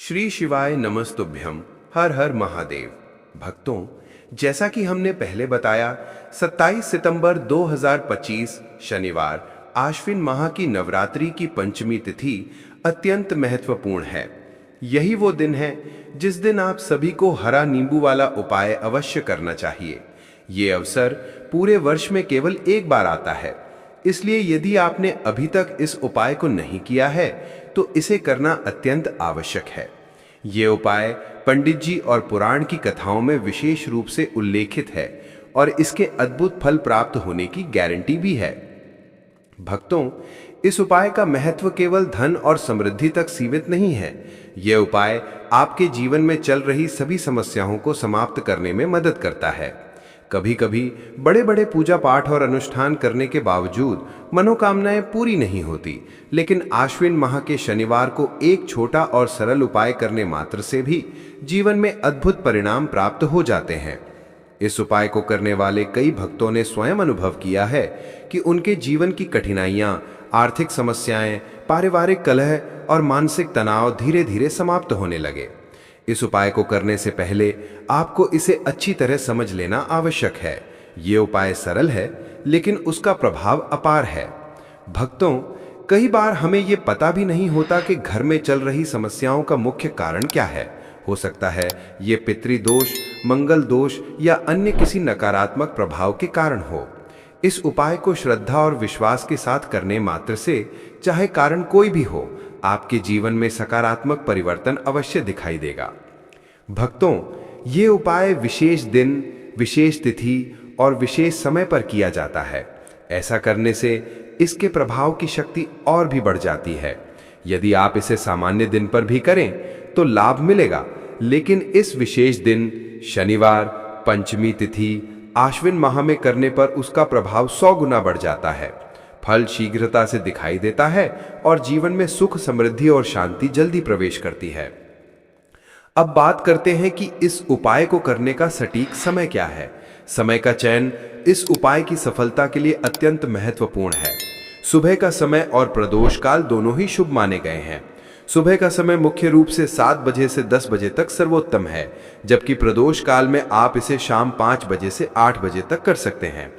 श्री शिवाय नमस्तुभ्यम। हर हर महादेव। भक्तों, जैसा कि हमने पहले बताया, 27 सितंबर 2025 शनिवार आश्विन माह की नवरात्रि की पंचमी तिथि अत्यंत महत्वपूर्ण है। यही वो दिन है जिस दिन आप सभी को हरा नींबू वाला उपाय अवश्य करना चाहिए। ये अवसर पूरे वर्ष में केवल एक बार आता है, इसलिए यदि आपने अभी तक इस उपाय को नहीं किया है तो इसे करना अत्यंत आवश्यक है। ये उपाय पंडित जी और पुराण की कथाओं में विशेष रूप से उल्लेखित है और इसके अद्भुत फल प्राप्त होने की गारंटी भी है। भक्तों, इस उपाय का महत्व केवल धन और समृद्धि तक सीमित नहीं है। यह उपाय आपके जीवन में चल रही सभी समस्याओं को समाप्त करने में मदद करता है। कभी कभी बड़े बड़े पूजा पाठ और अनुष्ठान करने के बावजूद मनोकामनाएं पूरी नहीं होती, लेकिन आश्विन माह के शनिवार को एक छोटा और सरल उपाय करने मात्र से भी जीवन में अद्भुत परिणाम प्राप्त हो जाते हैं। इस उपाय को करने वाले कई भक्तों ने स्वयं अनुभव किया है कि उनके जीवन की कठिनाइयां, आर्थिक समस्याएं, पारिवारिक कलह और मानसिक तनाव धीरे धीरे समाप्त होने लगे। इस उपाय को करने से पहले आपको इसे अच्छी तरह समझ लेना आवश्यक है। ये उपाय सरल है, लेकिन उसका प्रभाव अपार है। भक्तों, कई बार हमें ये पता भी नहीं होता कि घर में चल रही समस्याओं का मुख्य कारण क्या है। हो सकता है ये पितृदोष, मंगल दोष या अन्य किसी नकारात्मक प्रभाव के कारण हो। इस उपाय को श्रद्धा और विश्वास के साथ करने मात्र से, चाहे कारण कोई भी हो, आपके जीवन में सकारात्मक परिवर्तन अवश्य दिखाई देगा। भक्तों, ये उपाय विशेष दिन, विशेष तिथि और विशेष समय पर किया जाता है। ऐसा करने से इसके प्रभाव की शक्ति और भी बढ़ जाती है। यदि आप इसे सामान्य दिन पर भी करें तो लाभ मिलेगा, लेकिन इस विशेष दिन शनिवार पंचमी तिथि आश्विन माह में करने पर उसका प्रभाव 100 गुना बढ़ जाता है। फल शीघ्रता से दिखाई देता है और जीवन में सुख, समृद्धि और शांति जल्दी प्रवेश करती है। अब बात करते हैं कि इस उपाय को करने का सटीक समय क्या है। समय का चयन इस उपाय की सफलता के लिए अत्यंत महत्वपूर्ण है। सुबह का समय और प्रदोष काल दोनों ही शुभ माने गए हैं। सुबह का समय मुख्य रूप से 7 बजे से 10 बजे तक सर्वोत्तम है, जबकि प्रदोष काल में आप इसे शाम 5 बजे से 8 बजे तक कर सकते हैं।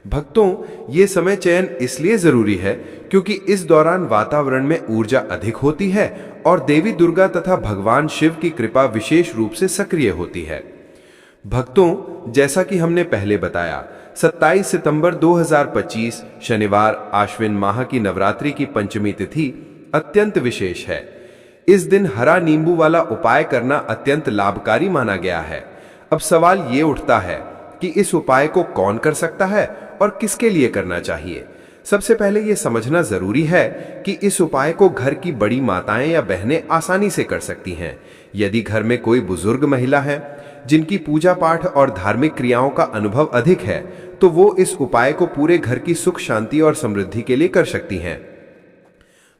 भक्तों, ये समय चयन इसलिए जरूरी है क्योंकि इस दौरान वातावरण में ऊर्जा अधिक होती है और देवी दुर्गा तथा भगवान शिव की कृपा विशेष रूप से सक्रिय होती है। भक्तों, जैसा कि हमने पहले बताया, 27 सितंबर 2025 शनिवार आश्विन माह की नवरात्रि की पंचमी तिथि अत्यंत विशेष है। इस दिन हरा नींबू वाला उपाय करना अत्यंत लाभकारी माना गया है। अब सवाल ये उठता है कि इस उपाय को कौन कर सकता है और किसके लिए करना चाहिए। सबसे पहले यह समझना जरूरी है कि इस उपाय को घर की बड़ी माताएं या बहनें आसानी से कर सकती हैं। यदि घर में कोई बुजुर्ग महिला है जिनकी पूजा पाठ और धार्मिक क्रियाओं का अनुभव अधिक है, तो वो इस उपाय को पूरे घर की सुख, शांति और समृद्धि के लिए कर सकती हैं।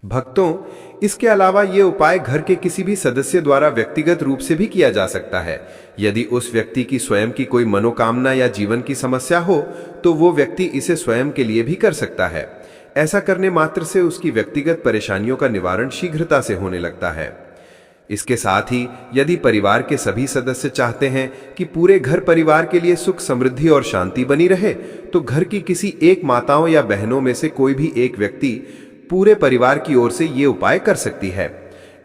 भक्तों, इसके अलावा ये उपाय घर के किसी भी सदस्य द्वारा व्यक्तिगत रूप से भी किया जा सकता है। यदि उस व्यक्ति की स्वयं की कोई मनोकामना या जीवन की समस्या हो तो वो व्यक्ति इसे स्वयं के लिए भी कर सकता है। ऐसा करने मात्र से उसकी व्यक्तिगत परेशानियों का निवारण शीघ्रता से होने लगता है। इसके साथ ही यदि परिवार के सभी सदस्य चाहते हैं कि पूरे घर परिवार के लिए सुख, समृद्धि और शांति बनी रहे, तो घर की किसी एक माताओं या बहनों में से कोई भी एक व्यक्ति पूरे परिवार की ओर से ये उपाय कर सकती है।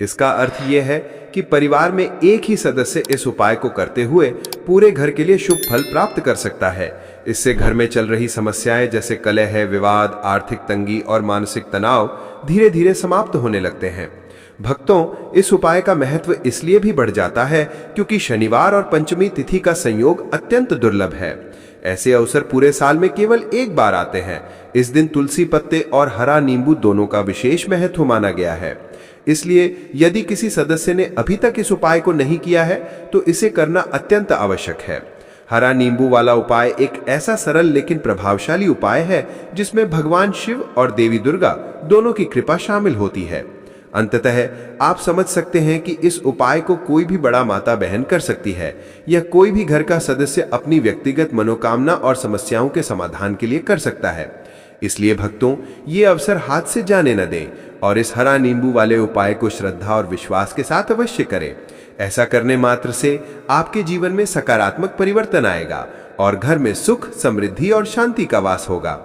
इसका अर्थ यह है कि परिवार में एक ही सदस्य इस उपाय को करते हुए पूरे घर के लिए शुभ फल प्राप्त कर सकता है। इससे घर में चल रही समस्याएं जैसे कलह, विवाद, आर्थिक तंगी और मानसिक तनाव धीरे धीरे समाप्त होने लगते हैं। भक्तों, इस उपाय का महत्व इसलिए भी बढ़ जाता है क्योंकि शनिवार और पंचमी तिथि का संयोग अत्यंत दुर्लभ है। ऐसे अवसर पूरे साल में केवल एक बार आते हैं। इस दिन तुलसी पत्ते और हरा नींबू दोनों का विशेष महत्व माना गया है। इसलिए यदि किसी सदस्य ने अभी तक इस उपाय को नहीं किया है तो इसे करना अत्यंत आवश्यक है। हरा नींबू वाला उपाय एक ऐसा सरल लेकिन प्रभावशाली उपाय है जिसमें भगवान शिव और देवी दुर्गा दोनों की कृपा शामिल होती है। अंततः आप समझ सकते हैं कि इस उपाय को कोई भी बड़ा माता बहन कर सकती है या कोई भी घर का सदस्य अपनी व्यक्तिगत मनोकामना और समस्याओं के समाधान के लिए कर सकता है। इसलिए भक्तों, ये अवसर हाथ से जाने न दें और इस हरा नींबू वाले उपाय को श्रद्धा और विश्वास के साथ अवश्य करें। ऐसा करने मात्र से आपके जीवन में सकारात्मक परिवर्तन आएगा और घर में सुख, समृद्धि और शांति का वास होगा।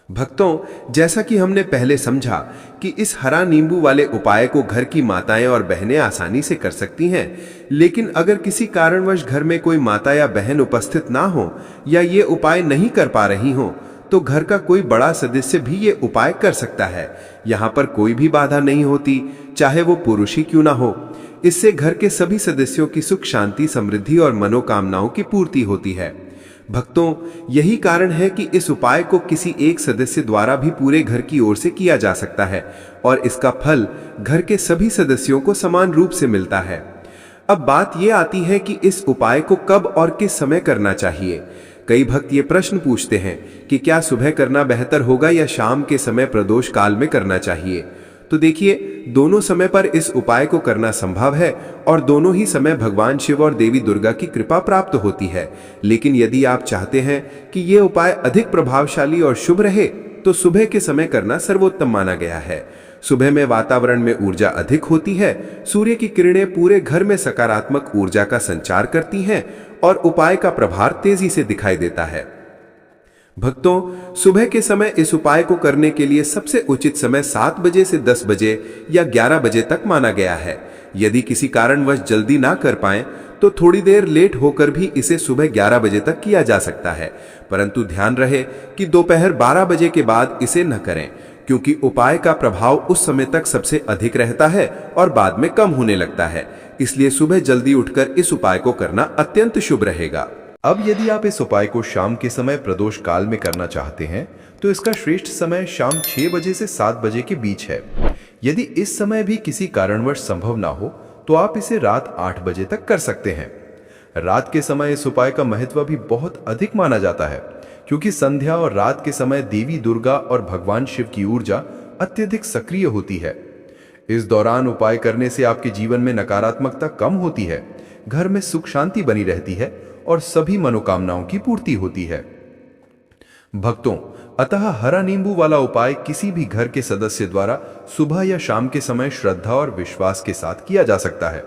भक्तों, जैसा कि हमने पहले समझा कि इस हरा नींबू वाले उपाय को घर की माताएं और बहनें आसानी से कर सकती हैं, लेकिन अगर किसी कारणवश घर में कोई माता या बहन उपस्थित ना हो या ये उपाय नहीं कर पा रही हो, तो घर का कोई बड़ा सदस्य भी ये उपाय कर सकता है। यहाँ पर कोई भी बाधा नहीं होती, चाहे वो पुरुष ही क्यों ना हो। इससे घर के सभी सदस्यों की सुख, शांति, समृद्धि और मनोकामनाओं की पूर्ति होती है। भक्तों, यही कारण है कि इस उपाय को किसी एक सदस्य द्वारा भी पूरे घर की ओर से किया जा सकता है और इसका फल घर के सभी सदस्यों को समान रूप से मिलता है। अब बात यह आती है कि इस उपाय को कब और किस समय करना चाहिए। कई भक्त ये प्रश्न पूछते हैं कि क्या सुबह करना बेहतर होगा या शाम के समय प्रदोष काल में करना चाहिए। तो देखिए, दोनों समय पर इस उपाय को करना संभव है और दोनों ही समय भगवान शिव और देवी दुर्गा की कृपा प्राप्त होती है। लेकिन यदि आप चाहते हैं कि ये उपाय अधिक प्रभावशाली और शुभ रहे, तो सुबह के समय करना सर्वोत्तम माना गया है। सुबह में वातावरण में ऊर्जा अधिक होती है, सूर्य की किरणें पूरे घर में सकारात्मक ऊर्जा का संचार करती हैं और उपाय का प्रभाव तेजी से दिखाई देता है। भक्तों, सुबह के समय इस उपाय को करने के लिए सबसे उचित समय 7 बजे से 10 बजे या 11 बजे तक माना गया है। यदि किसी कारणवश जल्दी ना कर पाएं, तो थोड़ी देर लेट होकर भी इसे सुबह 11 बजे तक किया जा सकता है, परंतु ध्यान रहे कि दोपहर 12 बजे के बाद इसे न करें, क्योंकि उपाय का प्रभाव उस समय तक सबसे अधिक रहता है और बाद में कम होने लगता है। इसलिए सुबह जल्दी उठकर इस उपाय को करना अत्यंत शुभ रहेगा। अब यदि आप इस उपाय को शाम के समय प्रदोष काल में करना चाहते हैं, तो इसका श्रेष्ठ समय शाम 6 बजे से 7 बजे के बीच है। यदि इस समय भी किसी कारणवश संभव ना हो, तो आप इसे रात 8 बजे तक कर सकते हैं। रात के समय इस उपाय का महत्व भी बहुत अधिक माना जाता है, क्योंकि संध्या और रात के समय देवी दुर्गा और भगवान शिव की ऊर्जा अत्यधिक सक्रिय होती है। इस दौरान उपाय करने से आपके जीवन में नकारात्मकता कम होती है, घर में सुख शांति बनी रहती है और सभी मनोकामनाओं की पूर्ति होती है। भक्तों, अतः हरा नींबू वाला उपाय किसी भी घर के सदस्य द्वारा सुबह या शाम के समय श्रद्धा और विश्वास के साथ किया जा सकता है।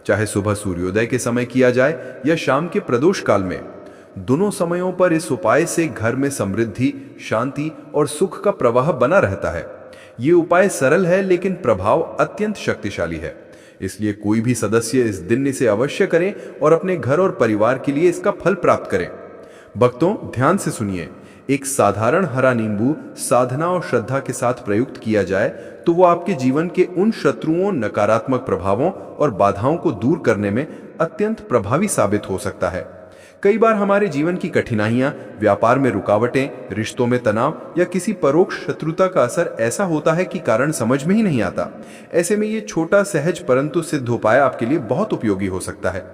चाहे सुबह सूर्योदय के समय किया जाए या शाम के प्रदोष काल में, दोनों समयों पर इस उपाय से घर में समृद्धि, शांति और सुख का प्रवाह बना रहता है। ये उपाय सरल है, लेकिन प्रभाव अत्यंत शक्तिशाली है। इसलिए कोई भी सदस्य इस दिन इसे अवश्य करें और अपने घर और परिवार के लिए इसका फल प्राप्त करें। भक्तों, ध्यान से सुनिए, एक साधारण हरा नींबू साधना और श्रद्धा के साथ प्रयुक्त किया जाए तो वो आपके जीवन के उन शत्रुओं, नकारात्मक प्रभावों और बाधाओं को दूर करने में अत्यंत प्रभावी साबित हो सकता है। कई बार हमारे जीवन की कठिनाइयां, व्यापार में रुकावटें, रिश्तों में तनाव या किसी परोक्ष शत्रुता का असर ऐसा होता है कि कारण समझ में ही नहीं आता। ऐसे में ये छोटा, सहज परंतु सिद्ध उपाय आपके लिए बहुत उपयोगी हो सकता है।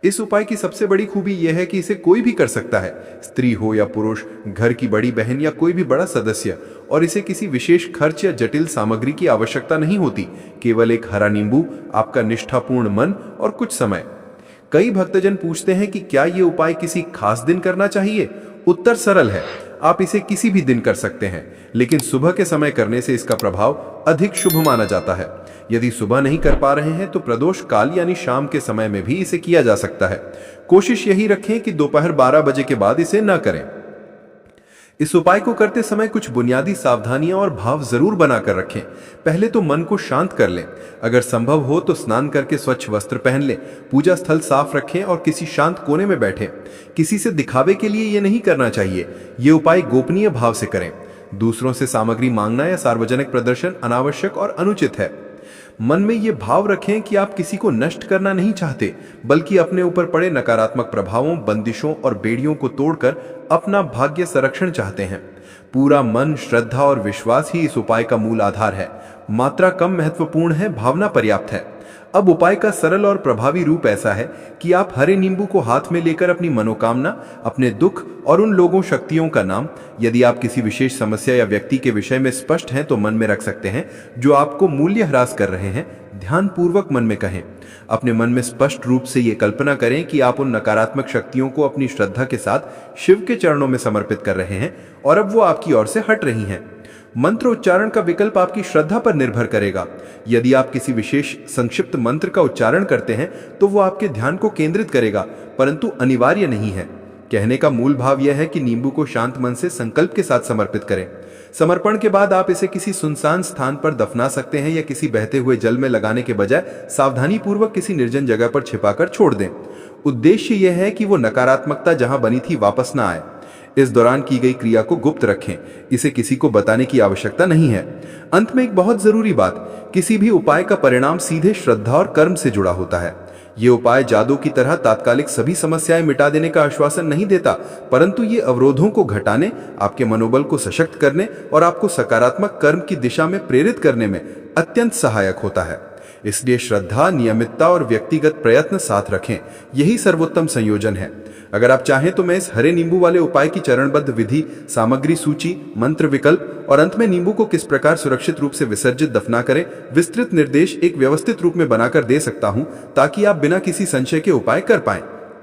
इस उपाय की सबसे बड़ी खूबी यह है कि इसे कोई भी कर सकता है, स्त्री हो या पुरुष, घर की बड़ी बहन या कोई भी बड़ा सदस्य, और इसे किसी विशेष खर्च या जटिल सामग्री की आवश्यकता नहीं होती। केवल एक हरा नींबू, आपका निष्ठापूर्ण मन और कुछ समय। कई भक्तजन पूछते हैं कि क्या ये उपाय किसी खास दिन करना चाहिए। उत्तर सरल है, आप इसे किसी भी दिन कर सकते हैं, लेकिन सुबह के समय करने से इसका प्रभाव अधिक शुभ माना जाता है। यदि सुबह नहीं कर पा रहे हैं तो प्रदोष काल यानी शाम के समय में भी इसे किया जा सकता है। कोशिश यही रखें कि दोपहर 12 बजे के बाद इसे न करें। इस उपाय को करते समय कुछ बुनियादी सावधानियां और भाव जरूर बनाकर रखें। पहले तो मन को शांत कर लें। अगर संभव हो तो स्नान करके स्वच्छ वस्त्र पहन लें, पूजा स्थल साफ रखें और किसी शांत कोने में बैठें। किसी से दिखावे के लिए ये नहीं करना चाहिए। ये उपाय गोपनीय भाव से करें। दूसरों से सामग्री मांगना या सार्वजनिक प्रदर्शन अनावश्यक और अनुचित है। मन में ये भाव रखें कि आप किसी को नष्ट करना नहीं चाहते, बल्कि अपने ऊपर पड़े नकारात्मक प्रभावों, बंदिशों और बेड़ियों को तोड़कर अपना भाग्य संरक्षण चाहते हैं। पूरा मन, श्रद्धा और विश्वास ही इस उपाय का मूल आधार है। मात्रा कम महत्वपूर्ण है, भावना पर्याप्त है। अब उपाय का सरल और प्रभावी रूप ऐसा है कि आप हरे नींबू को हाथ में लेकर अपनी मनोकामना, अपने दुख और उन लोगों, शक्तियों का नाम, यदि आप किसी विशेष समस्या या व्यक्ति के विषय में स्पष्ट हैं तो मन में रख सकते हैं, जो आपको मूल्य ह्रास कर रहे हैं, ध्यानपूर्वक मन में कहें। अपने मन में स्पष्ट रूप से ये कल्पना करें कि आप उन नकारात्मक शक्तियों को अपनी श्रद्धा के साथ शिव के चरणों में समर्पित कर रहे हैं और अब वो आपकी ओर से हट रही हैं। मंत्र उच्चारण का विकल्प आपकी श्रद्धा पर निर्भर करेगा। यदि आप किसी विशेष संक्षिप्त मंत्र का उच्चारण करते हैं तो वो आपके ध्यान को केंद्रित करेगा, परंतु अनिवार्य नहीं है। कहने का मूल भाव यह है कि नींबू को शांत मन से संकल्प के साथ समर्पित करें। समर्पण के बाद आप इसे किसी सुनसान स्थान पर दफना सकते हैं या किसी बहते हुए जल में लगाने के बजाय सावधानी पूर्वक किसी निर्जन जगह पर छिपाकर छोड़ दें। उद्देश्य यह है कि वो नकारात्मकता जहां बनी थी वापस ना आए। इस दौरान की गई क्रिया को गुप्त रखें, इसे किसी को बताने की आवश्यकता नहीं है। अंत में एक बहुत जरूरी बात, किसी भी उपाय का परिणाम सीधे श्रद्धा और कर्म से जुड़ा होता है। ये उपाय जादू की तरह तात्कालिक सभी समस्याएं मिटा देने का आश्वासन नहीं देता, परंतु ये अवरोधों को घटाने, आपके मनोबल को सशक्त करने और आपको सकारात्मक कर्म की दिशा में प्रेरित करने में अत्यंत सहायक होता है। इसलिए श्रद्धा, नियमितता और व्यक्तिगत प्रयत्न साथ रखें, यही सर्वोत्तम संयोजन है। अगर आप चाहें तो मैं इस हरे नींबू वाले उपाय की चरणबद्ध विधि, सामग्री सूची, मंत्र विकल्प और अंत में नींबू को किस प्रकार सुरक्षित रूप से विसर्जित दफना करें, विस्तृत निर्देश एक व्यवस्थित रूप में बनाकर दे सकता हूं, ताकि आप बिना किसी संशय के उपाय कर पाएं।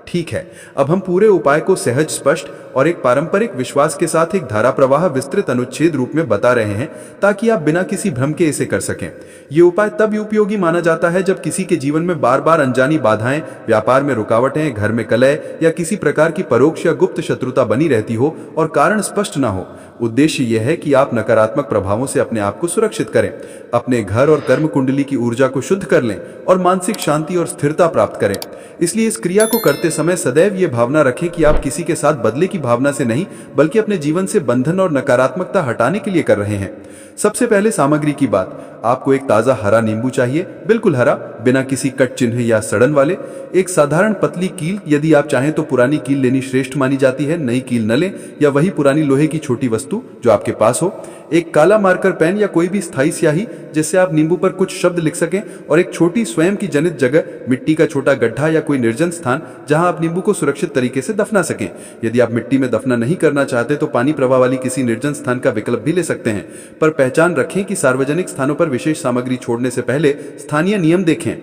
ठीक है, अब हम पूरे उपाय को सहज, स्पष्ट और एक पारंपरिक विश्वास के साथ एक धारा प्रवाह विस्तृत अनुच्छेद रूप में बता रहे हैं, ताकि आप बिना किसी भ्रम के इसे कर सकें। ये उपाय तब उपयोगी माना जाता है जब किसी के जीवन में बार बार अनजानी बाधाएं, व्यापार में रुकावटें, घर में कलह या किसी प्रकार की परोक्ष या गुप्त शत्रुता बनी रहती हो और कारण स्पष्ट ना हो। उद्देश्य यह है कि आप नकारात्मक प्रभावों से अपने आप को सुरक्षित करें, अपने घर और कर्म कुंडली की ऊर्जा को शुद्ध कर लें और मानसिक शांति और स्थिरता प्राप्त करें। इसलिए इस क्रिया को करते समय सदैव ये भावना रखें कि आप किसी के साथ बदले की भावना से नहीं, बल्कि अपने जीवन से बंधन और नकारात्मकता हटाने के लिए कर रहे हैं। सबसे पहले सामग्री की बात, आपको एक ताजा हरा नींबू चाहिए, बिल्कुल हरा, बिना किसी कट चिन्ह या सड़न वाले। एक साधारण पतली कील, यदि आप चाहें तो पुरानी कील लेनी श्रेष्ठ मानी जाती है, नई कील न लें, या वही पुरानी लोहे की छोटी वस्तु जो आपके पास हो। एक काला मार्कर पेन या कोई भी स्थायी स्याही जिससे आप नींबू पर कुछ शब्द लिख सकें, और एक छोटी स्वयं की जनित जगह, मिट्टी का छोटा गड्ढा या कोई निर्जन स्थान जहां आप नींबू को सुरक्षित तरीके से दफना सकें। यदि आप मिट्टी में दफना नहीं करना चाहते तो पानी प्रवाह वाली किसी निर्जन स्थान का विकल्प भी ले सकते हैं, पर पहचान रखें कि सार्वजनिक स्थानों पर विशेष सामग्री छोड़ने से पहले स्थानीय नियम देखें।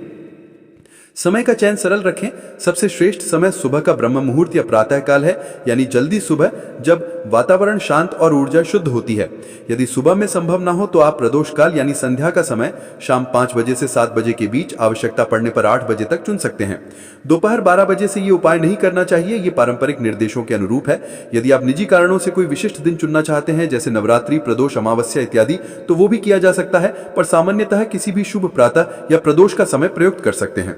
समय का चयन सरल रखें। सबसे श्रेष्ठ समय सुबह का ब्रह्म मुहूर्त या प्रातः काल है, यानी जल्दी सुबह, जब वातावरण शांत और ऊर्जा शुद्ध होती है। यदि सुबह में संभव ना हो तो आप प्रदोष काल यानी संध्या का समय शाम 5 बजे से 7 बजे के बीच, आवश्यकता पड़ने पर 8 बजे तक चुन सकते हैं। दोपहर 12 बजे से ये उपाय नहीं करना चाहिए, ये पारंपरिक निर्देशों के अनुरूप है। यदि आप निजी कारणों से कोई विशिष्ट दिन चुनना चाहते हैं, जैसे नवरात्रि, प्रदोष, अमावस्या इत्यादि, तो वो भी किया जा सकता है, पर सामान्यतः किसी भी शुभ प्रातः या प्रदोष का समय प्रयुक्त कर सकते हैं।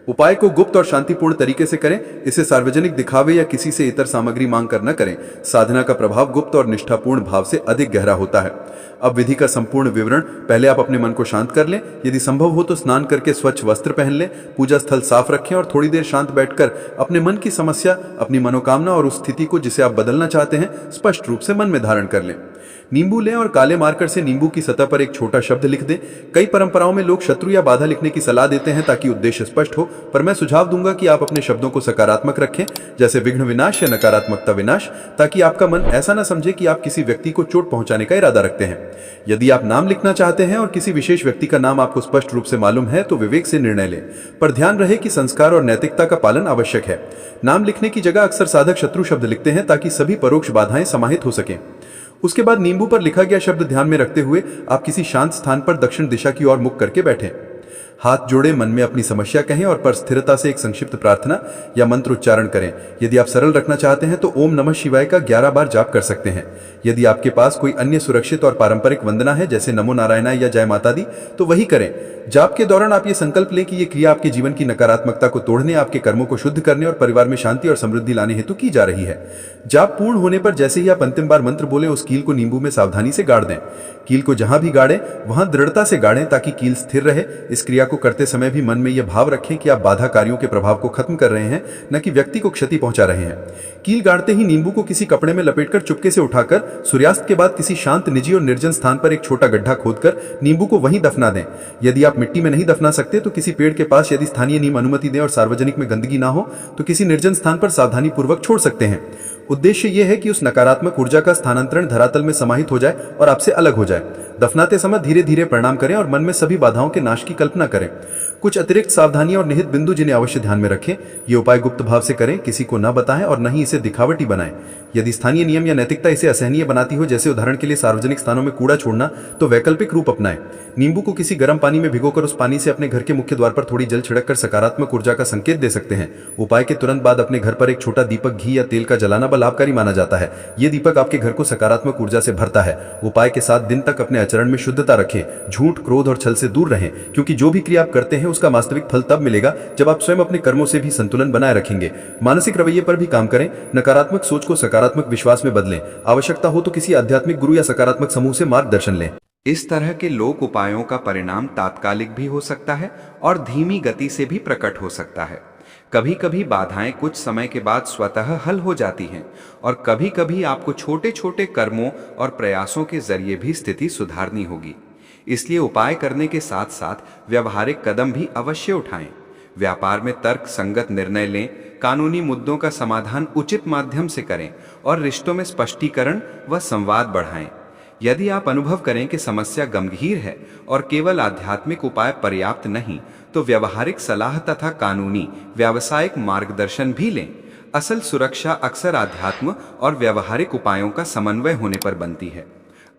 उपाय को गुप्त और शांतिपूर्ण तरीके से करें, इसे सार्वजनिक दिखावे या किसी से इतर सामग्री मांग कर न करें। साधना का प्रभाव गुप्त और निष्ठापूर्ण भाव से अधिक गहरा होता है। अब विधि का संपूर्ण विवरण, पहले आप अपने मन को शांत कर लें। यदि संभव हो तो स्नान करके स्वच्छ वस्त्र पहन लें, पूजा स्थल साफ रखें और थोड़ी देर शांत बैठकर अपने मन की समस्या, अपनी मनोकामना और उस स्थिति को जिसे आप बदलना चाहते हैं स्पष्ट रूप से मन में धारण कर लें। नींबू लें और काले मार्कर से नींबू की सतह पर एक छोटा शब्द लिख दें। कई परंपराओं में लोग शत्रु या बाधा लिखने की सलाह देते हैं ताकि उद्देश्य स्पष्ट हो, पर मैं सुझाव दूंगा कि आप अपने शब्दों को सकारात्मक रखें, जैसे विघ्न विनाश या नकारात्मकता विनाश, ताकि आपका मन ऐसा न समझे कि आप किसी व्यक्ति को चोट पहुंचाने का इरादा रखते हैं। यदि आप नाम लिखना चाहते हैं और किसी विशेष व्यक्ति का नाम आपको स्पष्ट रूप से मालूम है तो विवेक से निर्णय लें, पर ध्यान रहे कि संस्कार और नैतिकता का पालन आवश्यक है। नाम लिखने की जगह अक्सर साधक शत्रु शब्द लिखते हैं ताकि सभी परोक्ष बाधाएं समाहित हो सकें। उसके बाद नींबू पर लिखा गया शब्द ध्यान में रखते हुए आप किसी शांत स्थान पर दक्षिण दिशा की ओर मुख करके बैठें। हाथ जोड़े, मन में अपनी समस्या कहें और पर स्थिरता से एक संक्षिप्त प्रार्थना या मंत्र उच्चारण करें। यदि आप सरल रखना चाहते हैं तो ओम नमः शिवाय का 11 बार जाप कर सकते हैं। यदि आपके पास कोई अन्य सुरक्षित और पारंपरिक वंदना है, जैसे नमो नारायणाय या जय माता दी, तो वही करें। जाप के दौरान आप ये संकल्प लें कि ये क्रिया आपके जीवन की नकारात्मकता को तोड़ने, आपके कर्मों को शुद्ध करने और परिवार में शांति और समृद्धि लाने हेतु की जा रही है। जाप पूर्ण होने पर जैसे ही आप अंतिम बार मंत्र बोले, उस कील को नींबू में सावधानी से गाड़ दें। कील को जहां भी गाड़ें वहां दृढ़ता से गाड़ें ताकि कील स्थिर रहे। इस क्रिया को करते समय भी मन में यह भाव रखें कि आप बाधा कार्यों के प्रभाव को खत्म कर रहे हैं, न कि व्यक्ति को क्षति पहुंचा रहे हैं। कील गाड़ते ही नींबू को किसी कपड़े में लपेटकर चुपके से उठाकर सूर्यास्त के बाद किसी शांत, निजी और निर्जन स्थान पर एक छोटा गड्ढा खोदकर नींबू को वहीं दफना दें। यदि आप मिट्टी में नहीं दफना सकते तो किसी पेड़ के पास, यदि स्थानीय नियम अनुमति दें और सार्वजनिक में गंदगी ना हो तो किसी निर्जन स्थान पर सावधानी पूर्वक छोड़ सकते हैं। उद्देश्य यह है कि उस नकारात्मक ऊर्जा का स्थानांतरण धरातल में समाहित हो जाए और आपसे अलग हो जाए। दफनाते समय धीरे धीरे प्रणाम करें और मन में सभी बाधाओं के नाश की कल्पना करें। कुछ अतिरिक्त सावधानियां और निहित बिंदु जिन्हें अवश्य ध्यान में रखें। ये उपाय गुप्त भाव से करें, किसी को न बताएं और न ही इसे दिखावटी बनाएं। यदि स्थानीय नियम या नैतिकता इसे असहनीय बनाती हो, जैसे उदाहरण के लिए सार्वजनिक स्थानों में कूड़ा छोड़ना, तो वैकल्पिक रूप अपनाएं। नींबू को किसी गर्म पानी में भिगोकर उस पानी से अपने घर के मुख्य द्वार पर थोड़ी जल छिड़ककर सकारात्मक ऊर्जा का संकेत दे सकते हैं। उपाय के तुरंत बाद अपने घर पर एक छोटा दीपक घी या तेल का जलाना लाभकारी माना जाता है। ये दीपक आपके घर को सकारात्मक ऊर्जा से भरता है। उपाय के 7 दिन तक अपने आचरण में शुद्धता रखें, झूठ, क्रोध और छल से दूर रहें, क्योंकि जो भी क्रिया आप करते हैं उसका वास्तविक फल तब मिलेगा जब आप स्वयं अपने कर्मों से भी संतुलन बनाए रखेंगे। मानसिक रवैये पर भी काम करें, नकारात्मक सोच को सकारात्मक विश्वास में बदलें। आवश्यकता हो तो किसी आध्यात्मिक गुरु या सकारात्मक समूह से मार्गदर्शन लें। इस तरह के लोक उपायों का परिणाम तात्कालिक भी हो सकता है और धीमी गति से भी प्रकट हो सकता है। कभी कभी बाधाएं कुछ समय के बाद स्वतः हल हो जाती हैं और कभी कभी आपको छोटे छोटे कर्मों और प्रयासों के जरिए भी स्थिति सुधारनी होगी। इसलिए उपाय करने के साथ साथ व्यवहारिक कदम भी अवश्य उठाएं। व्यापार में तर्क संगत निर्णय लें, कानूनी मुद्दों का समाधान उचित माध्यम से करें और रिश्तों में स्पष्टीकरण व संवाद बढ़ाएं। यदि आप अनुभव करें कि समस्या गंभीर है और केवल आध्यात्मिक उपाय पर्याप्त नहीं, तो व्यवहारिक सलाह तथा कानूनी व्यावसायिक मार्गदर्शन भी लें। असल सुरक्षा अक्सर आध्यात्म और व्यवहारिक उपायों का समन्वय होने पर बनती है।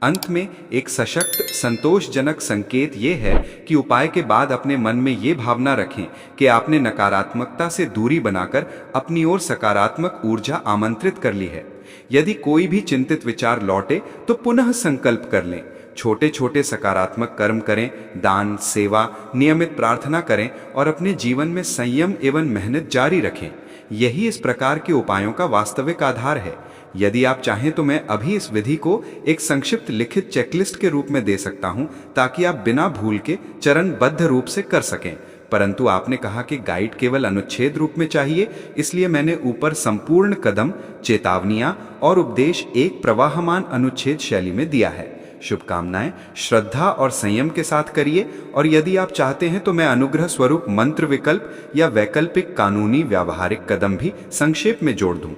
अंत में एक सशक्त, संतोषजनक संकेत ये है कि उपाय के बाद अपने मन में ये भावना रखें कि आपने नकारात्मकता से दूरी बनाकर अपनी ओर सकारात्मक ऊर्जा आमंत्रित कर ली है। यदि कोई भी चिंतित विचार लौटे तो पुनः संकल्प कर लें। छोटे छोटे सकारात्मक कर्म करें, दान, सेवा, नियमित प्रार्थना करें और अपने जीवन में संयम एवं मेहनत जारी रखें। यही इस प्रकार के उपायों का वास्तविक आधार है। यदि आप चाहें तो मैं अभी इस विधि को एक संक्षिप्त लिखित चेकलिस्ट के रूप में दे सकता हूं, ताकि आप बिना भूल के चरणबद्ध रूप से कर सकें। परंतु आपने कहा कि गाइड केवल अनुच्छेद रूप में चाहिए, इसलिए मैंने ऊपर संपूर्ण कदम, चेतावनियां और उपदेश एक प्रवाहमान अनुच्छेद शैली में दिया है। शुभकामनाएं। श्रद्धा और संयम के साथ करिए, और यदि आप चाहते हैं तो मैं अनुग्रह स्वरूप मंत्र विकल्प या वैकल्पिक कानूनी व्यावहारिक कदम भी संक्षेप में जोड़ दूं।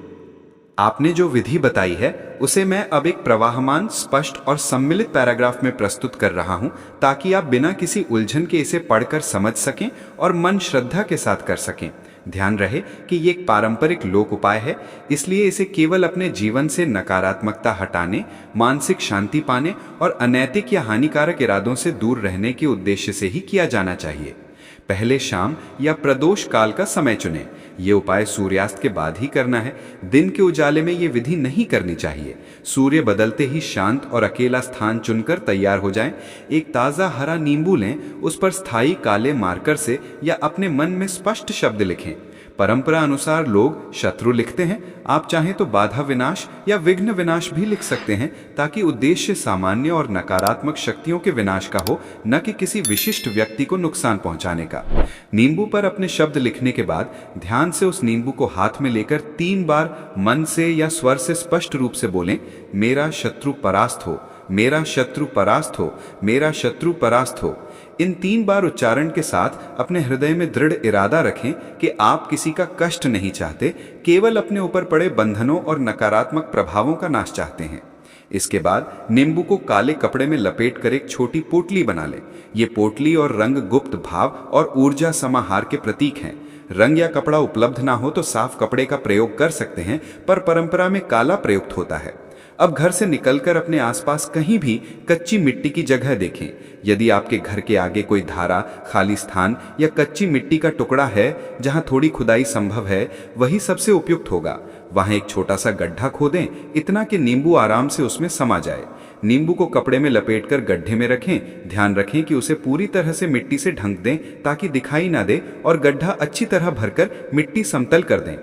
आपने जो विधि बताई है उसे मैं अब एक प्रवाहमान, स्पष्ट और सम्मिलित पैराग्राफ में प्रस्तुत कर रहा हूं, ताकि आप बिना किसी उलझन के इसे पढ़कर समझ सकें और मन श्रद्धा के साथ कर सकें। ध्यान रहे कि ये एक पारंपरिक लोक उपाय है, इसलिए इसे केवल अपने जीवन से नकारात्मकता हटाने, मानसिक शांति पाने और अनैतिक या हानिकारक इरादों से दूर रहने के उद्देश्य से ही किया जाना चाहिए। पहले शाम या प्रदोष काल का समय चुनें। ये उपाय सूर्यास्त के बाद ही करना है। दिन के उजाले में ये विधि नहीं करनी चाहिए। सूर्य बदलते ही शांत और अकेला स्थान चुनकर तैयार हो जाएं। एक ताज़ा हरा नींबू लें, उस पर स्थायी काले मार्कर से या अपने मन में स्पष्ट शब्द लिखें। परंपरा अनुसार लोग शत्रु लिखते हैं, आप चाहें तो बाधा विनाश या विघ्न विनाश भी लिख सकते हैं, ताकि उद्देश्य सामान्य और नकारात्मक शक्तियों के विनाश का हो, न कि किसी विशिष्ट व्यक्ति को नुकसान पहुंचाने का। नींबू पर अपने शब्द लिखने के बाद ध्यान से उस नींबू को हाथ में लेकर 3 बार मन से या स्वर से स्पष्ट रूप से बोलें, मेरा शत्रु परास्त हो, मेरा शत्रु परास्त हो, मेरा शत्रु परास्त हो। इन 3 बार उच्चारण के साथ अपने हृदय में दृढ़ इरादा रखें कि आप किसी का कष्ट नहीं चाहते, केवल अपने ऊपर पड़े बंधनों और नकारात्मक प्रभावों का नाश चाहते हैं। इसके बाद नींबू को काले कपड़े में लपेटकर एक छोटी पोटली बना लें। ये पोटली और रंग गुप्त भाव और ऊर्जा समाहार के प्रतीक हैं। रंग या कपड़ा उपलब्ध ना हो तो साफ कपड़े का प्रयोग कर सकते हैं, पर परंपरा में काला प्रयुक्त होता है। अब घर से निकलकर अपने आसपास कहीं भी कच्ची मिट्टी की जगह देखें। यदि आपके घर के आगे कोई धारा, खाली स्थान या कच्ची मिट्टी का टुकड़ा है जहां थोड़ी खुदाई संभव है, वही सबसे उपयुक्त होगा। वहां एक छोटा सा गड्ढा खोदें, इतना कि नींबू आराम से उसमें समा जाए। नींबू को कपड़े में लपेटकर गड्ढे में रखें। ध्यान रखें कि उसे पूरी तरह से मिट्टी से ढक दें, ताकि दिखाई ना दे, और गड्ढा अच्छी तरह भरकर मिट्टी समतल कर दें।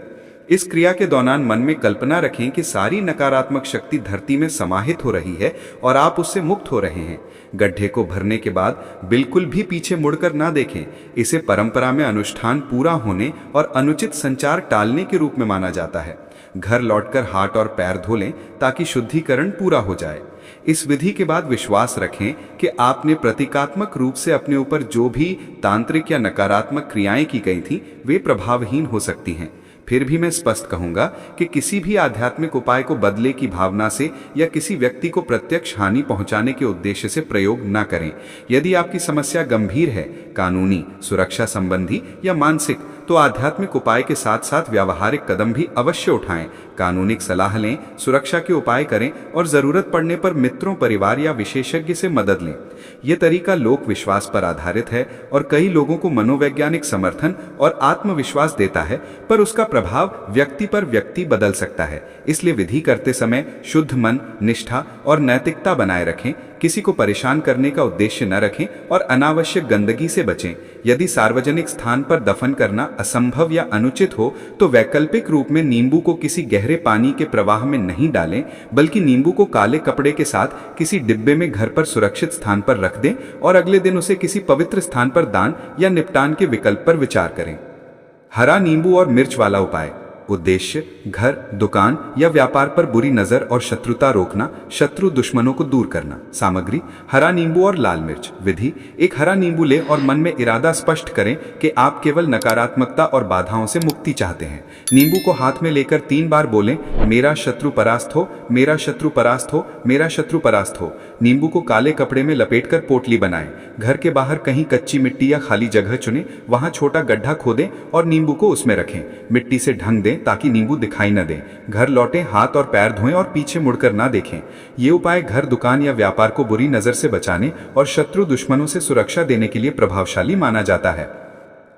इस क्रिया के दौरान मन में कल्पना रखें कि सारी नकारात्मक शक्ति धरती में समाहित हो रही है और आप उससे मुक्त हो रहे हैं। गड्ढे को भरने के बाद बिल्कुल भी पीछे मुड़कर ना देखें। इसे परंपरा में अनुष्ठान पूरा होने और अनुचित संचार टालने के रूप में माना जाता है। घर लौटकर हाथ और पैर धो लें, ताकि शुद्धिकरण पूरा हो जाए। इस विधि के बाद विश्वास रखें कि आपने प्रतीकात्मक रूप से अपने ऊपर जो भी तांत्रिक या नकारात्मक क्रियाएं की गई थी, वे प्रभावहीन हो सकती हैं। फिर भी मैं स्पष्ट कहूंगा कि किसी भी आध्यात्मिक उपाय को बदले की भावना से या किसी व्यक्ति को प्रत्यक्ष हानि पहुंचाने के उद्देश्य से प्रयोग न करें। यदि आपकी समस्या गंभीर है, कानूनी, सुरक्षा संबंधी या मानसिक, तो आध्यात्मिक उपाय के साथ साथ व्यावहारिक कदम भी अवश्य उठाएं। कानूनी सलाह लें, सुरक्षा के उपाय करें और जरूरत पड़ने पर मित्रों, परिवार या विशेषज्ञ से मदद लें। यह तरीका लोक विश्वास पर आधारित है और कई लोगों को मनोवैज्ञानिक समर्थन और आत्मविश्वास देता है, पर उसका प्रभाव व्यक्ति पर व्यक्ति बदल सकता है। इसलिए विधि करते समय शुद्ध मन, निष्ठा और नैतिकता बनाए रखें। किसी को परेशान करने का उद्देश्य न रखें और अनावश्यक गंदगी से बचें। यदि सार्वजनिक स्थान पर दफन करना असंभव या अनुचित हो तो वैकल्पिक रूप में नींबू को किसी गहरे पानी के प्रवाह में नहीं डालें, बल्कि नींबू को काले कपड़े के साथ किसी डिब्बे में घर पर सुरक्षित स्थान पर रख दें और अगले दिन उसे किसी पवित्र स्थान पर दान या निपटान के विकल्प पर विचार करें। हरा नींबू और मिर्च वाला उपाय। उद्देश्य: घर, दुकान या व्यापार पर बुरी नजर और शत्रुता रोकना, शत्रु दुश्मनों को दूर करना। सामग्री: हरा नींबू और लाल मिर्च। विधि: एक हरा नींबू लें और मन में इरादा स्पष्ट करें कि आप केवल नकारात्मकता और बाधाओं से मुक्ति चाहते हैं। नींबू को हाथ में लेकर 3 बार बोलें, मेरा शत्रु परास्त हो, मेरा शत्रु परास्त हो, मेरा शत्रु परास्त हो। नींबू को काले कपड़े में लपेटकर पोटली बनाएं। घर के बाहर कहीं कच्ची मिट्टी या खाली जगह चुनें, वहां छोटा गड्ढा खोदें और नींबू को उसमें रखें। मिट्टी से ढक दें ताकि नींबू दिखाई न दे। घर लौटें, हाथ और पैर धोएं और पीछे मुड़कर ना देखें। ये उपाय घर, दुकान या व्यापार को बुरी नजर से बचाने और शत्रु दुश्मनों से सुरक्षा देने के लिए प्रभावशाली माना जाता है।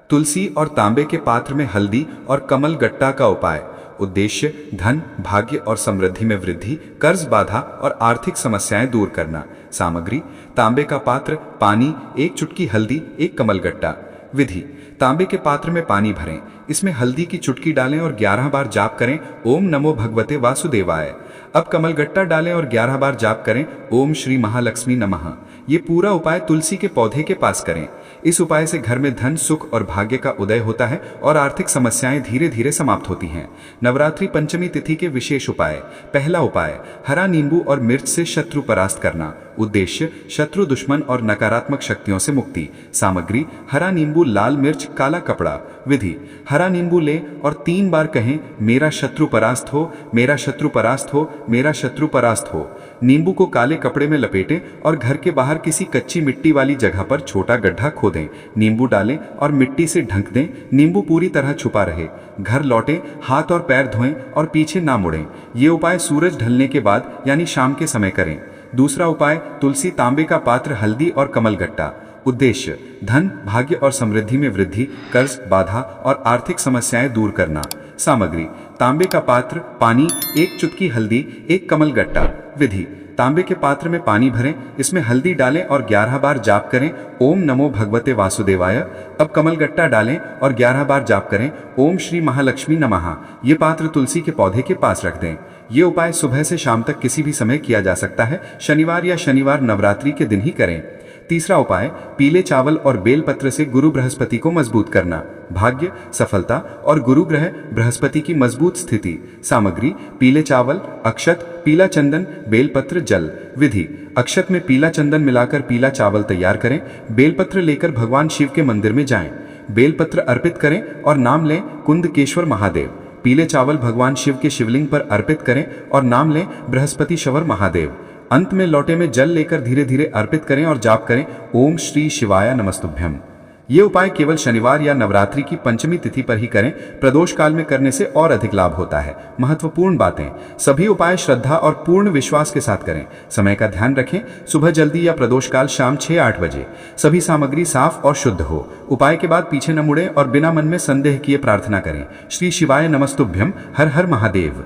तुलसी और तांबे के पात्र में हल्दी और कमल गट्टा का उपाय। उद्देश्य: धन, भाग्य और समृद्धि में वृद्धि, कर्ज बाधा और आर्थिक समस्याएं दूर करना। सामग्री: तांबे का पात्र, पानी, 1 चुटकी हल्दी, 1 कमलगट्टा। विधि: तांबे के पात्र में पानी भरें, इसमें हल्दी की चुटकी डालें और 11 बार जाप करें, ओम नमो भगवते वासुदेवाय। अब कमलगट्टा डालें और 11 बार जाप करें, ओम श्री महालक्ष्मी नमः। ये पूरा उपाय तुलसी के पौधे के पास करें। इस उपाय से घर में धन, सुख और भाग्य का उदय होता है और आर्थिक समस्याएं धीरे धीरे समाप्त होती हैं। नवरात्रि पंचमी तिथि के विशेष उपाय। पहला उपाय: हरा नींबू और मिर्च से शत्रु परास्त करना। उद्देश्य: शत्रु, दुश्मन और नकारात्मक शक्तियों से मुक्ति। सामग्री: हरा नींबू, लाल मिर्च, काला कपड़ा। विधि: हरा नींबू लें और 3 बार कहें, मेरा शत्रु परास्त हो, मेरा शत्रु परास्त हो, मेरा शत्रु परास्त हो। नींबू को काले कपड़े में लपेटें और घर के बाहर किसी कच्ची मिट्टी वाली जगह पर छोटा गड्ढा खोदें। नींबू डालें और मिट्टी से ढक दें। नींबू पूरी तरह छुपा रहे। घर लौटें, हाथ और पैर धोएं और पीछे ना मुड़ें। ये उपाय सूरज ढलने के बाद यानी शाम के समय करें। दूसरा उपाय: तुलसी, तांबे का पात्र, हल्दी और कमलगट्टा। उद्देश्य: धन, भाग्य और समृद्धि में वृद्धि, कर्ज, बाधा और आर्थिक समस्याएं दूर करना। सामग्री: तांबे का पात्र, पानी, 1 चुटकी हल्दी, 1 कमलगट्टा। विधि: तांबे के पात्र में पानी भरें, इसमें हल्दी डालें और 11 बार जाप करें, ओम नमो भगवते वासुदेवाय। अब कमलगट्टा डालें और 11 बार जाप करें, ओम श्री महालक्ष्मी नमः। ये पात्र तुलसी के पौधे के पास रख दें। ये उपाय सुबह से शाम तक किसी भी समय किया जा सकता है। शनिवार या शनिवार नवरात्रि के दिन ही करें। तीसरा उपाय: पीले चावल और बेलपत्र से गुरु बृहस्पति को मजबूत करना। भाग्य, सफलता और गुरु ग्रह बृहस्पति की मजबूत स्थिति। सामग्री: पीले चावल, अक्षत, पीला चंदन, बेलपत्र, जल। विधि: अक्षत में पीला चंदन मिलाकर पीला चावल तैयार करें। बेलपत्र लेकर भगवान शिव के मंदिर में जाएं। बेलपत्र अर्पित करें और नाम लें, कुंदकेश्वर महादेव। पीले चावल भगवान शिव के शिवलिंग पर अर्पित करें और नाम लें, बृहस्पति शवर महादेव। अंत में लोटे में जल लेकर धीरे धीरे अर्पित करें और जाप करें, ओम श्री शिवाय नमस्तुभ्यम। ये उपाय केवल शनिवार या नवरात्रि की पंचमी तिथि पर ही करें। प्रदोष काल में करने से और अधिक लाभ होता है। महत्वपूर्ण बातें: सभी उपाय श्रद्धा और पूर्ण विश्वास के साथ करें। समय का ध्यान रखें, सुबह जल्दी या प्रदोष काल शाम 6-8 बजे। सभी सामग्री साफ और शुद्ध हो। उपाय के बाद पीछे न मुड़ें और बिना मन में संदेह किए प्रार्थना करें, श्री शिवाय नमस्तुभ्यम, हर हर महादेव।